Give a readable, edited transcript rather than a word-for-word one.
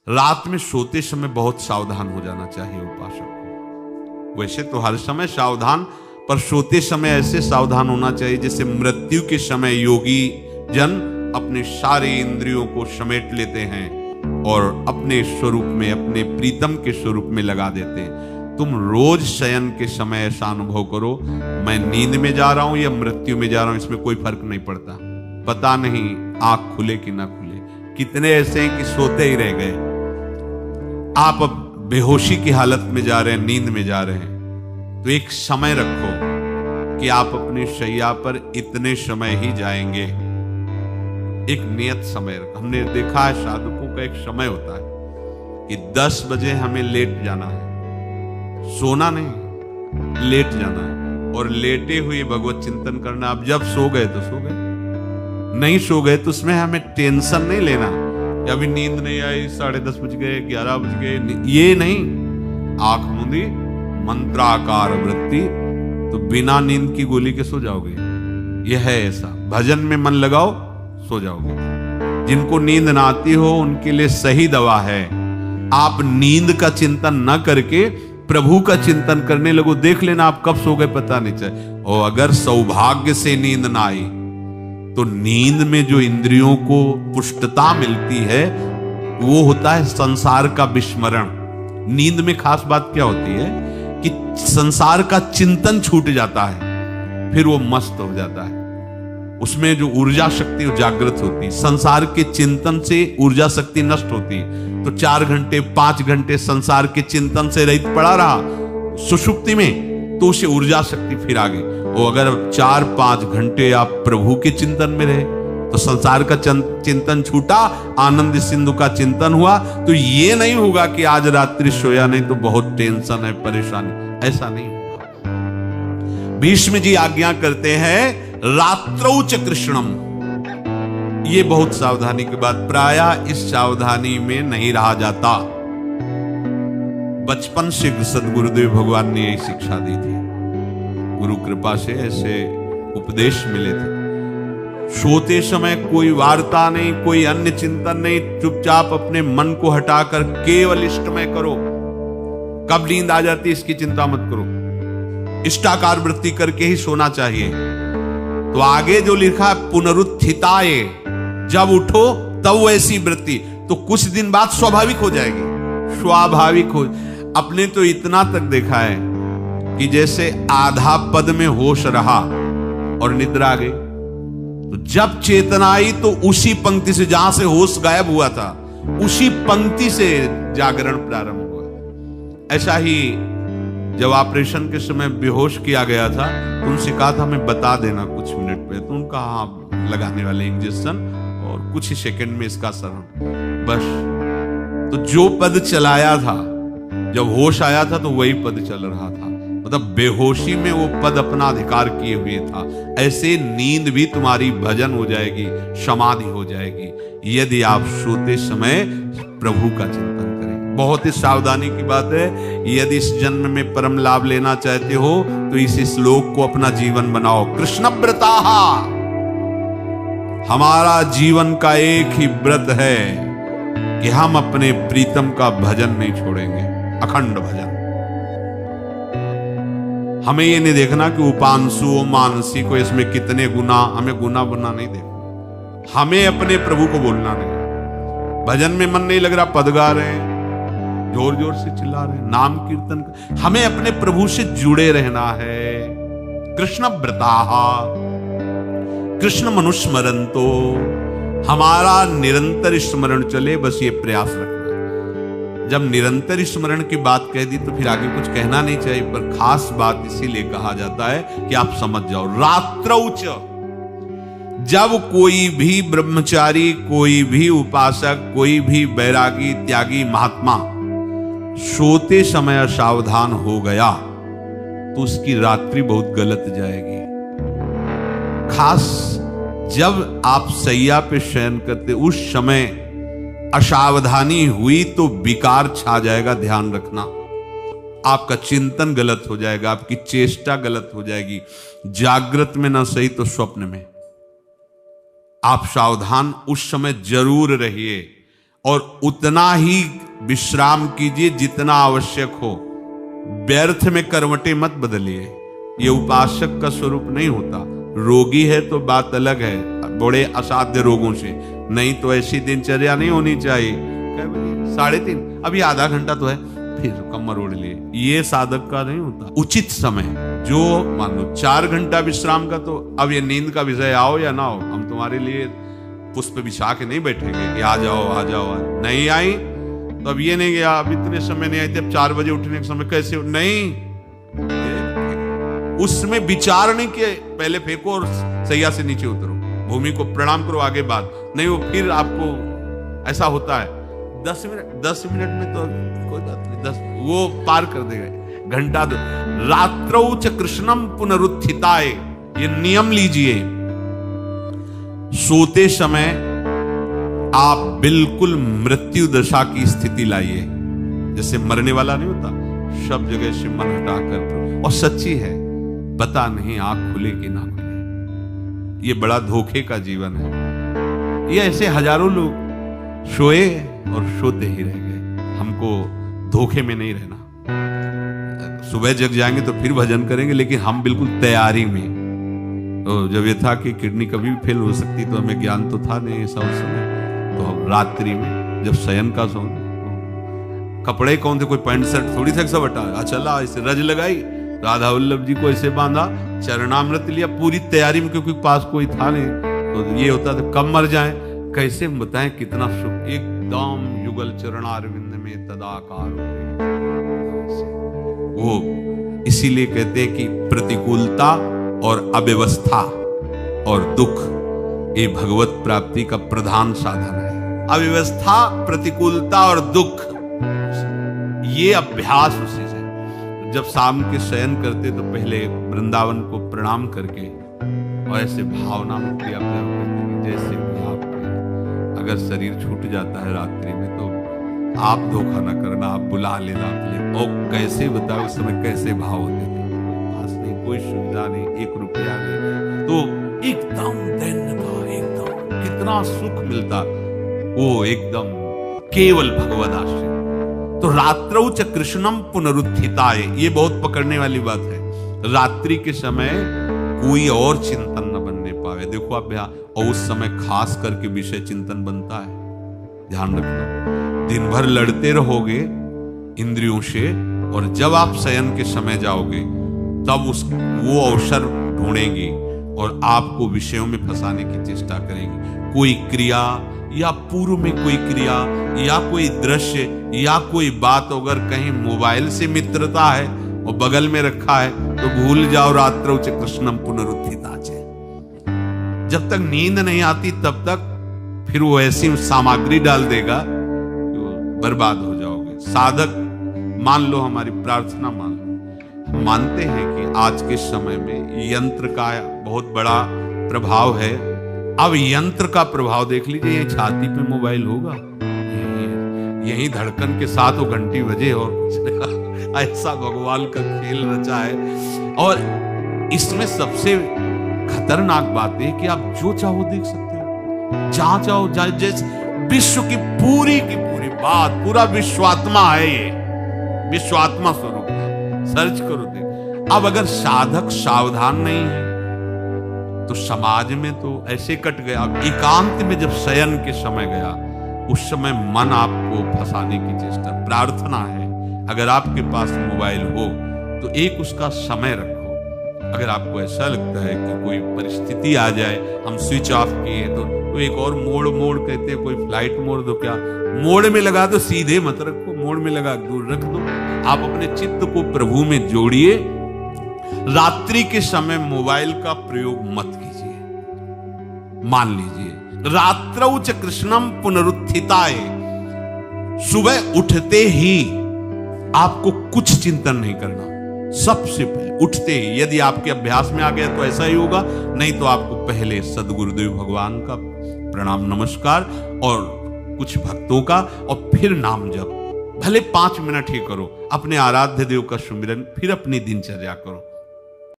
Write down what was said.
रात में सोते समय बहुत सावधान हो जाना चाहिए उपासक को। वैसे तो हर समय सावधान, पर सोते समय ऐसे सावधान होना चाहिए जैसे मृत्यु के समय योगी जन अपने सारे इंद्रियों को समेट लेते हैं और अपने स्वरूप में, अपने प्रीतम के स्वरूप में लगा देते हैं। तुम रोज शयन के समय ऐसा अनुभव करो, मैं नींद में जा रहा हूं या मृत्यु में जा रहा हूं, इसमें कोई फर्क नहीं पड़ता। पता नहीं आंख खुले कि ना खुले। कितने ऐसे हैं कि सोते ही रह गए। आप अब बेहोशी की हालत में जा रहे हैं, नींद में जा रहे हैं, तो एक समय रखो कि आप अपने शैया पर इतने समय ही जाएंगे। एक नियत समय रखो। हमने देखा है साधुकों का एक समय होता है कि 10 बजे हमें लेट जाना है, सोना नहीं, लेट जाना है, और लेटे हुए भगवत चिंतन करना। अब जब सो गए तो सो गए, नहीं सो गए तो उसमें हमें टेंशन नहीं लेना। अभी नींद नहीं आई, 10:30 बज गए, 11 बज गए, ये नहीं। आंख मूंदी, मंत्राकार वृत्ति, तो बिना नींद की गोली के सो जाओगे। यह है ऐसा। भजन में मन लगाओ, सो जाओगे। जिनको नींद ना आती हो उनके लिए सही दवा है, आप नींद का चिंतन न करके प्रभु का चिंतन करने लगो। देख लेना आप कब सो गए पता नहीं चले। और अगर सौभाग्य से नींद ना आई तो नींद में जो इंद्रियों को पुष्टता मिलती है वो होता है संसार का विस्मरण। नींद में खास बात क्या होती है कि संसार का चिंतन छूट जाता है, फिर वो मस्त हो जाता है। उसमें जो ऊर्जा शक्ति वो जागृत होती है। संसार के चिंतन से ऊर्जा शक्ति नष्ट होती है, तो 4 घंटे 5 घंटे संसार के चिंतन से रहित पड़ा रहा सुषुप्ति में, तो उसे ऊर्जा शक्ति फिर आ गई। और अगर 4-5 घंटे आप प्रभु के चिंतन में रहे तो संसार का चिंतन छूटा, आनंद सिंधु का चिंतन हुआ, तो ये नहीं होगा कि आज रात्रि सोया नहीं तो बहुत टेंशन है, परेशानी। ऐसा नहीं होगा। भीष्म जी आज्ञा करते हैं रात्रौ च कृष्णम। ये बहुत सावधानी की बात, प्रायः इस सावधानी में नहीं रहा जाता। बचपन से सदगुरुदेव भगवान ने यही शिक्षा दी थी, गुरु कृपा से ऐसे उपदेश मिले थे। सोते समय कोई वार्ता नहीं, कोई अन्य चिंतन नहीं, चुपचाप अपने मन को हटाकर केवल इष्टमय करो। कब नींद आ जाती है इसकी चिंता मत करो, इष्टाकार वृत्ति करके ही सोना चाहिए। तो आगे जो लिखा है पुनरुत्थिताय, जब उठो तब वैसी वृत्ति, तो कुछ दिन बाद स्वाभाविक हो जाएगी। स्वाभाविक हो। अपने तो इतना तक देखा है कि जैसे आधा पद में होश रहा और निद्रा आ गई, तो जब चेतना आई तो उसी पंक्ति से, जहां से होश गायब हुआ था, उसी पंक्ति से जागरण प्रारंभ हुआ। ऐसा ही जब ऑपरेशन के समय बेहोश किया गया था तो उनसे कहा था हमें बता देना कुछ मिनट पे, तो उनका हाँ लगाने वाले इंजेक्शन और कुछ ही सेकंड में इसका असर बस। तो जो पद चलाया था, जब होश आया था तो वही पद चल रहा था, मतलब बेहोशी में वो पद अपना अधिकार किए हुए था। ऐसे नींद भी तुम्हारी भजन हो जाएगी, समाधि हो जाएगी, यदि आप सोते समय प्रभु का चिंतन करें। बहुत ही सावधानी की बात है। यदि इस जन्म में परम लाभ लेना चाहते हो तो इस श्लोक को अपना जीवन बनाओ। कृष्ण व्रताः, हमारा जीवन का एक ही व्रत है कि हम अपने प्रीतम का भजन नहीं छोड़ेंगे, अखंड भजन। हमें ये नहीं देखना कि उपांशु मानसी को इसमें कितने गुना, हमें गुना बुना नहीं देखना। हमें अपने प्रभु को बोलना नहीं। भजन में मन नहीं लग रहा, पद गा रहे हैं, जोर जोर से चिल्ला रहे हैं, नाम कीर्तन। हमें अपने प्रभु से जुड़े रहना है। कृष्ण व्रताः कृष्ण मनुस्मरन्तो, हमारा निरंतर स्मरण चले, बस ये प्रयास रखना। जब निरंतर स्मरण की बात कह दी तो फिर आगे कुछ कहना नहीं चाहिए, पर खास बात इसीलिए कहा जाता है कि आप समझ जाओ। रात्रौ च, जब कोई भी ब्रह्मचारी, कोई भी उपासक, कोई भी बैरागी त्यागी महात्मा सोते समय असावधान हो गया तो उसकी रात्रि बहुत गलत जाएगी। खास जब आप सैया पे शयन करते उस समय असावधानी हुई तो विकार छा जाएगा, ध्यान रखना। आपका चिंतन गलत हो जाएगा, आपकी चेष्टा गलत हो जाएगी। जागृत में ना सही तो स्वप्न में। आप सावधान उस समय जरूर रहिए और उतना ही विश्राम कीजिए जितना आवश्यक हो। व्यर्थ में करवटें मत बदलिए, ये उपासक का स्वरूप नहीं होता। रोगी है तो बात अलग है, बड़े असाध्य रोगों से, नहीं तो ऐसी दिनचर्या नहीं होनी चाहिए। 3:30 अभी आधा घंटा तो है, फिर कमर ओढ़ लिए, ये साधक का नहीं होता। उचित समय, जो मान लो 4 घंटा विश्राम का, तो अब ये नींद का विषय आओ या ना हो, हम तुम्हारे लिए पुष्प बिछा के नहीं बैठेंगे कि आ जाओ आ जाओ। नहीं आई तो अब ये नहीं गया, अब इतने समय नहीं आई थे, अब 4 बजे उठने के समय कैसे नहीं, उसमें विचार नहीं किए, पहले फेंको और सैया से नीचे उतरो, भूमि को प्रणाम करो, आगे बात नहीं। वो फिर आपको ऐसा होता है 10 मिनट में तो कोई बात नहीं, 10 वो पार कर देगा, घंटा दो। रात्रौ च कृष्णम पुनरुत्थिताय, ये नियम लीजिए। सोते समय आप बिल्कुल मृत्यु दशा की स्थिति लाइए, जैसे मरने वाला नहीं होता, सब जगह से मन हटाकर। और सच्ची है, पता नहीं आंख खुले कि ना खुले, ये बड़ा धोखे का जीवन है। ये ऐसे हजारों लोग सोए और सोते ही रह गए। हमको धोखे में नहीं रहना। सुबह जग जाएंगे तो फिर भजन करेंगे, लेकिन हम बिल्कुल तैयारी में। तो जब ये था कि किडनी कभी भी फेल हो सकती, तो हमें ज्ञान तो था नहीं ऐसा उस समय, तो हम रात्रि में जब शयन का सो, कपड़े कौन थे, कोई पैंट शर्ट थोड़ी थे, सब हटा चला, ऐसे रज लगाई, राधा वल्लभ जी को ऐसे बांधा, चरणामृत लिया, पूरी तैयारी में, क्योंकि पास कोई था नहीं। तो ये होता था कब मर जाए, कैसे बताएं कितना सुख, एकदम युगल चरणारविंद में तदाकार वो। इसीलिए कहते हैं कि प्रतिकूलता और अव्यवस्था और दुख, ये भगवत प्राप्ति का प्रधान साधन है। अव्यवस्था, प्रतिकूलता और दुख, ये अभ्यास उसी से। जब शाम के शयन करते तो पहले वृंदावन को प्रणाम करके और ऐसे भावना में क्रिया करते, जैसे कि आपके अगर शरीर छूट जाता है रात्रि में, तो आप धोखा ना करना, आप बुला लेना। और कैसे बताओ उस समय कैसे भाव होते थे, पास नहीं, कोई सुविधा नहीं, 1 रुपया नहीं, तो एकदम दैन्य था, एकदम कितना सुख मिलता, वो एकदम केवल भगवद आश्रय। तो रात्रौ च कृष्णम पुनरुत्थिताय, ये बहुत पकड़ने वाली बात है। रात्रि के समय कोई और चिंतन न बनने पावे। देखो आप यहाँ, और उस समय खास करके विषय चिंतन बनता है, ध्यान रखना। दिन भर लड़ते रहोगे इंद्रियों से, और जब आप शयन के समय जाओगे तब वो अवसर ढूंढेंगी और आपको विषयों में फंसाने की चेष्टा करेंगी। कोई क्रिया या पूर्व में कोई क्रिया या कोई दृश्य या कोई बात, अगर कहीं मोबाइल से मित्रता है और बगल में रखा है, तो भूल जाओ, रात्रौ च कृष्णम पुनरुत्थिताच। जब तक नींद नहीं आती तब तक फिर वो ऐसी सामग्री डाल देगा कि वो बर्बाद हो जाओगे। साधक मान लो, हमारी प्रार्थना मान लो, हम मानते हैं कि आज के समय में यंत्र का बहुत बड़ा प्रभाव है। अब यंत्र का प्रभाव देख लीजिए, ये छाती पे मोबाइल होगा, यही धड़कन के साथ वो घंटी बजे और ऐसा भगवान का खेल रचा है। और इसमें सबसे खतरनाक बात है कि आप जो चाहो देख सकते हो, जहां चाहो, जैसे विश्व की पूरी बात, पूरा विश्वात्मा है, ये विश्वात्मा स्वरूप है, सर्च करो देख। अब अगर साधक सावधान नहीं है तो समाज में तो ऐसे कट गया। अब एकांत में जब शयन के समय गया, उस समय मन आपको फंसाने की चेष्टा। प्रार्थना है, अगर आपके पास मोबाइल हो तो एक उसका समय रखो। अगर आपको ऐसा लगता है कि कोई परिस्थिति आ जाए, हम स्विच ऑफ किए, तो एक और मोड कहते हैं, कोई फ्लाइट मोड दो, क्या मोड में लगा दो, सीधे मत रखो, मोड में लगा दूर रख दो। आप अपने चित्त को प्रभु में जोड़िए। रात्रि के समय मोबाइल का प्रयोग मत कीजिए। मान लीजिए रात्रौ च कृष्णम पुनरुत्थिताय, सुबह उठते ही आपको कुछ चिंतन नहीं करना। सबसे पहले उठते ही, यदि आपके अभ्यास में आ गया तो ऐसा ही होगा, नहीं तो आपको पहले सदगुरुदेव भगवान का प्रणाम नमस्कार और कुछ भक्तों का, और फिर नाम जप, भले 5 मिनट ही करो, अपने आराध्य देव का सुमिरन, फिर अपनी दिनचर्या करो।